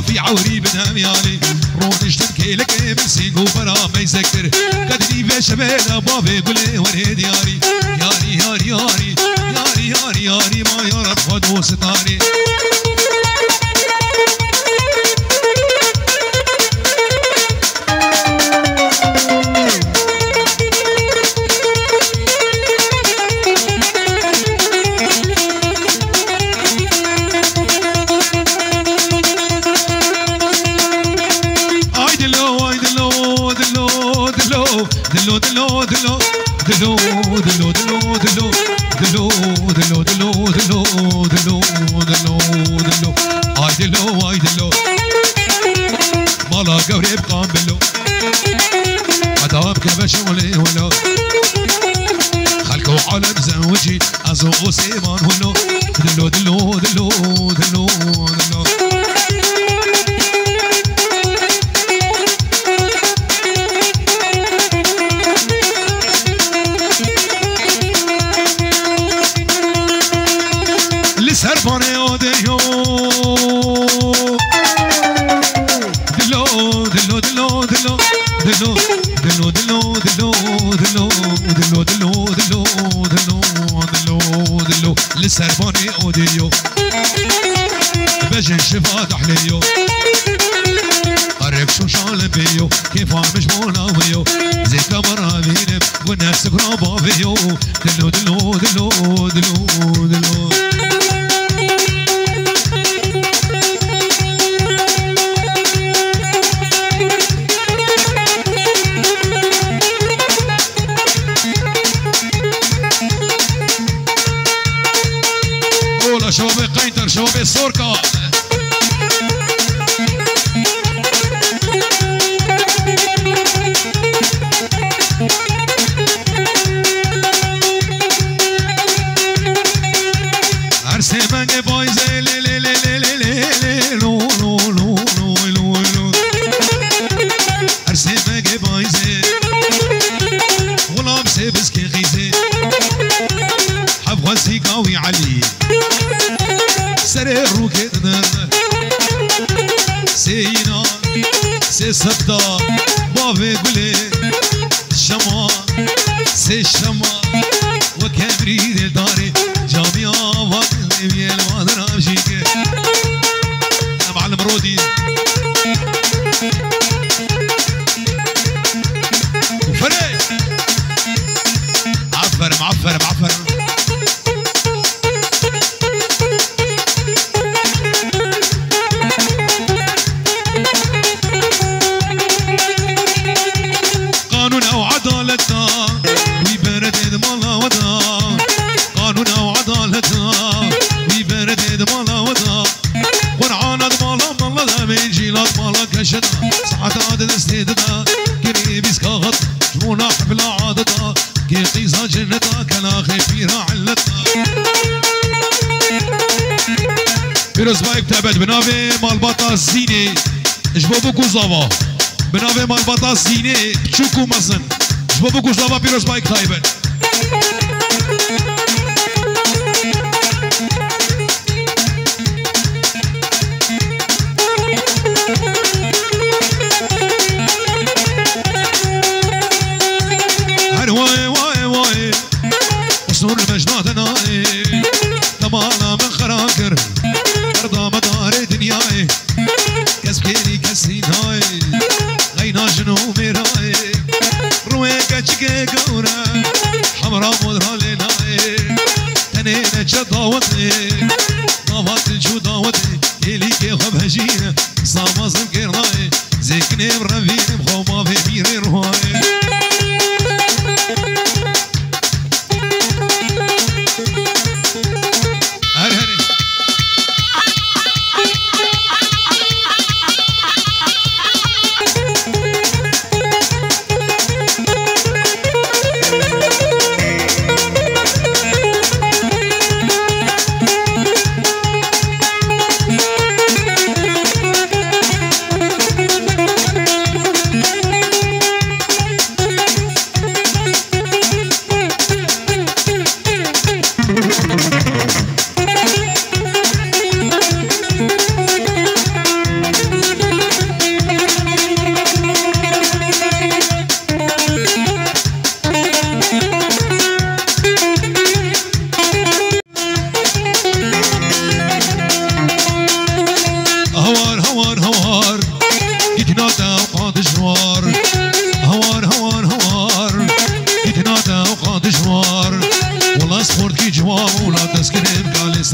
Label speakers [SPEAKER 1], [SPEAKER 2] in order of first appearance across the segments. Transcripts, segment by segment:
[SPEAKER 1] في عوري بدهم يالي رونش تبكي لك بنسيق وفرا ما يسكر قدري باش بينا بابي قولي وريد ياري ياري ياري ياري ياري ياري ياري ما يعرف خد وستاري دلو دلو دلو دلو دلو دلو دلو دلو دلو دلو دلو دلو دلو دلو اي دلو اي دلو مالا قوري بقام بلو مدام كبش ولي ولو خلقوا عالم زوجي ازو سيمان ولو دلو دلو دلو دلو دلو سربانه آدیو دلو دلو دلو دلو دلو دلو دلو دلو دلو دلو دلو دلو دلو دلو دلو لسربانه آدیو بجن شفا تحليو قرب شو شال بيو كيف عمش مناويو زي كبر بينم ونفسك رابا بيو دلو دلو دلو دلو دلو شباب قينتر شباب السوركا عرسي منجي بايزي لي لي لي لي لي لي لو لو لو لو لو عرسي منجي بايزي غلام سيبس كي غيزي حب غزي قوي علي سري روكتنا سينا سي صدا بابي قولي شما سي شما وكبري دل داري جامعة وقلبي بيال وادر امشيك يا معلم رودي وفري معفر معفر معفر ساعات استهدنا قريبيس كاغط جمونا حبل عادتا كي قيزا جنتا كلا خيفيرا علتا بيروز بايك تابد بناوي مالباتا زيني جبابوكو زاوا بناوي مالباتا زيني بچوكو مزن جبابوكو زاوا بيروز بايك تابد تمانا من خراكر ارضا مدار دنياي كسبيني كسين هاي غينا جنو ميراي رويكا تشكي قورا حمرا مدرا ليناي تنينا جداوتي نافات الجو داوتي يلي كي خب هجينا صامازم كيرناي زيكني برافيني بخوما في ميري رواي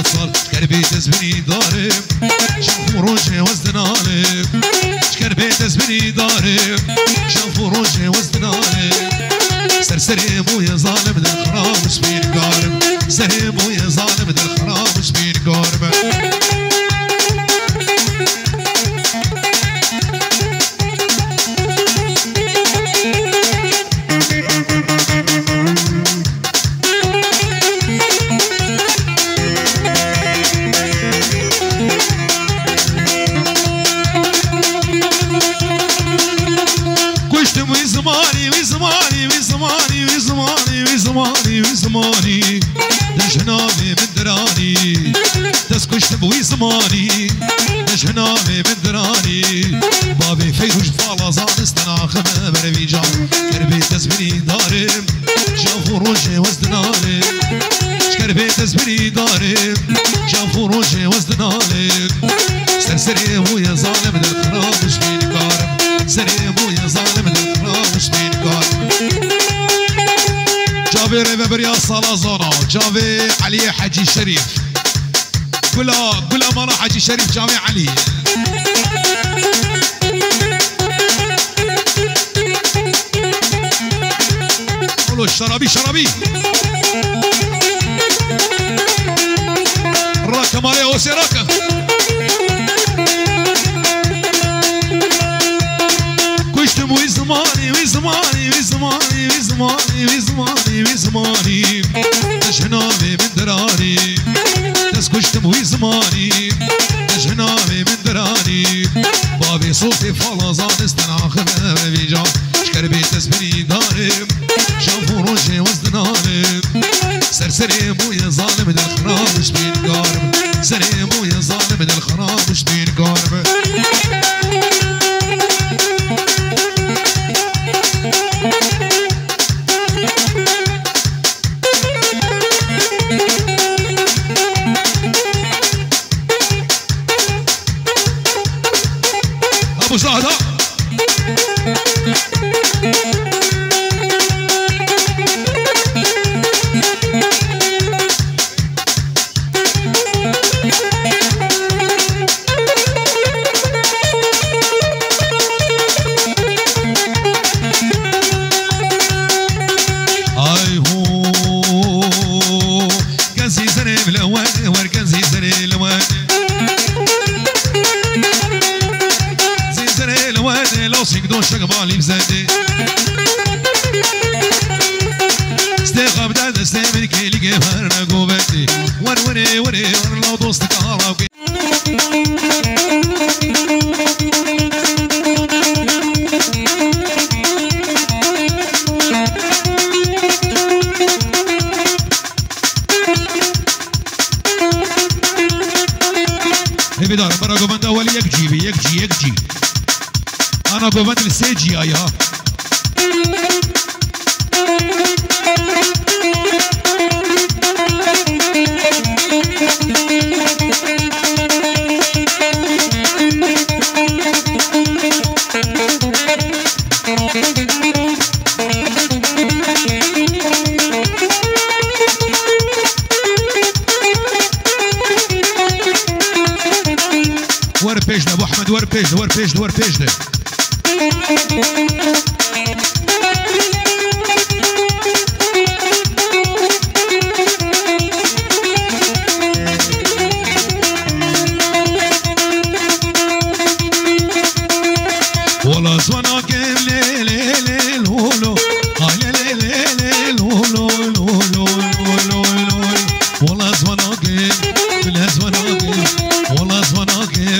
[SPEAKER 1] اتصال شكربي تزبني دارم شافوا روجي وزدنالم شكربي تزبني دارم شافوا روجي وزدنالم سرسري بويا ظالم ذا الخراب سبين قارم سري بويا ظالم ذا الخراب سبين قارم وزماني دجنامي من دراني تسكش بوي زماني دجنامي من دراني بابي فيروش فالا زانستنا خمام ربيجان كربي تزبني دارم شافوا روجي وزدنالم شكربي تزبني دارم شافوا روجي وزدنالم سرسري بويا ظالم ذا الخراب شبين قارم سري بويا ظالم ذا الخراب شبين قارم جابي ريبر يا صلازونو جابي علي حجي شريف كلها مرة حجي شريف جابي علي قولوا شرابي راكا مالي اوسي راكا كشتم وزماني دجنامي من دراني تسكشتم وزماني دجنامي من دراني بابي صوتي فالا زانستنا خمام بيجان شكربي تزبني دارم شافوا روجي وزدنالم سرسري بويا ظالم ذا الخراب شبين قارم سري بويا ظالم ذا الخراب شبين قارم ابو زهره شقبالي بزادي استيقظ بدأت استمر كيلي كيفرنا قوبتي وري ورلو دوستك عراقي هبي دار مرة قوبان دولي يكجي أنا قوبان السيجي أيها وربيجنا أبو أحمد وربيجنا والله زوانا كيم ليل هولو ليل هولو والله زوانا كيم بالهزوانا كيم والله زوانا كيم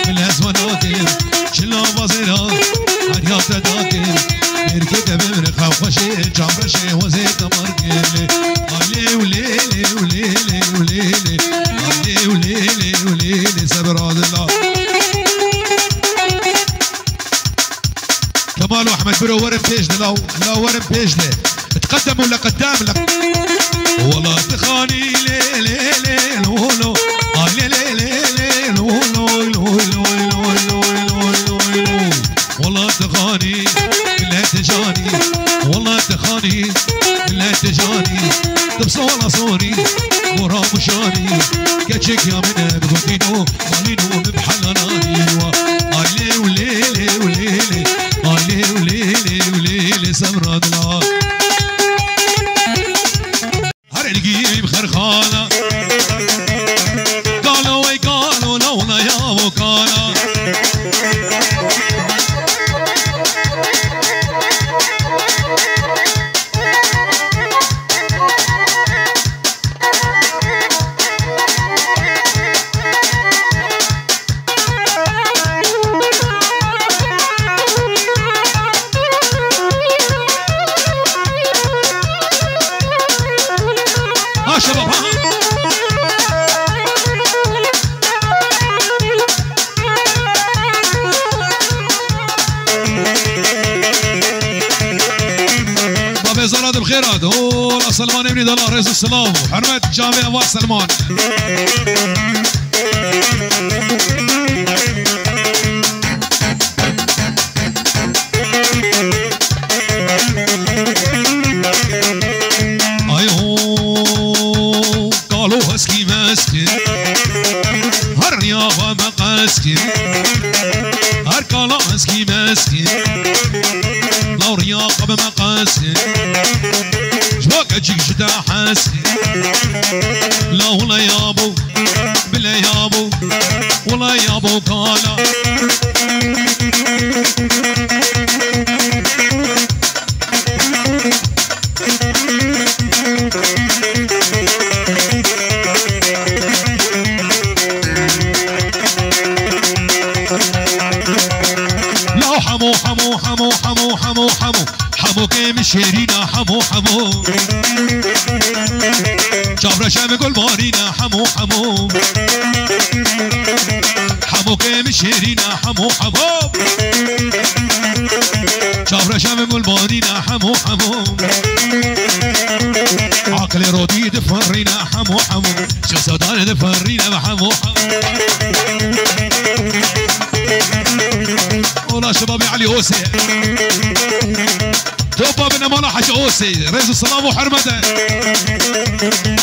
[SPEAKER 1] بالهزوانا كيم شلا وزيرا حياة داكيم مركب بمرخا وخشي جامرشي وزيت مركيلي علي وليلي سبراد الله كمال واحمد برو ورم بيجنا لا ورم بيجنا تقدم ولا قدام لك والله تخاني ليل هولو ليل هولو والله تخاني كلها تجاني والله تخاني كلها تجاني تبص والله صوري ورا مشاني كاتشك يا من بغدينو مالينو بحلنا ايوا علي وليلي وليلي علي وليلي وليلي سمرة لا هر الجيب خرخانة قالوا وي قالوا لونا يا وكانا وزارة بخيرات هو سلمان ابن الله رئيس السلام حرمة جامع أبو سلمان أيهو قالوا هسكي مسكين هر رياضة مقاسكين هر قالوا هسكي مسكين لو رياضة بمقاسكين جواك أجيك جدا حاسكين لا ولا يابو بلا يابو ولا يابو قالا لا حمو حمو حمو حمو حمو حمو حمو كيم شيرينا حمو حمو شابرا شام قول مارينا حمو حمو حمو كيم شيرينا حمو حمو شابرا شام قول مارينا حمو حمو عقل رودي دفرينا حمو حمو شصدان دفرينا حمو حمو والله شبابي علي اوسي توبا بن مالا حج اوسي رئيس السلام وحرمته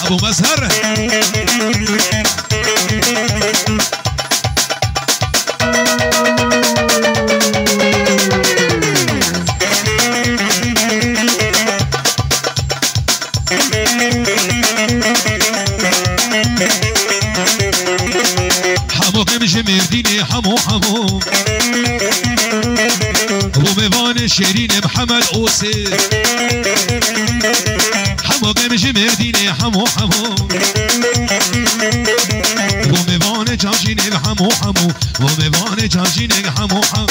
[SPEAKER 1] ابو مزهر حمو كمش مرديني حمو حمو وميفان شيرين محمد اوسي حمو كمش مرديني حمو حمو وميفان جاجيني حمو حمو وميفان جاجيني حمو حمو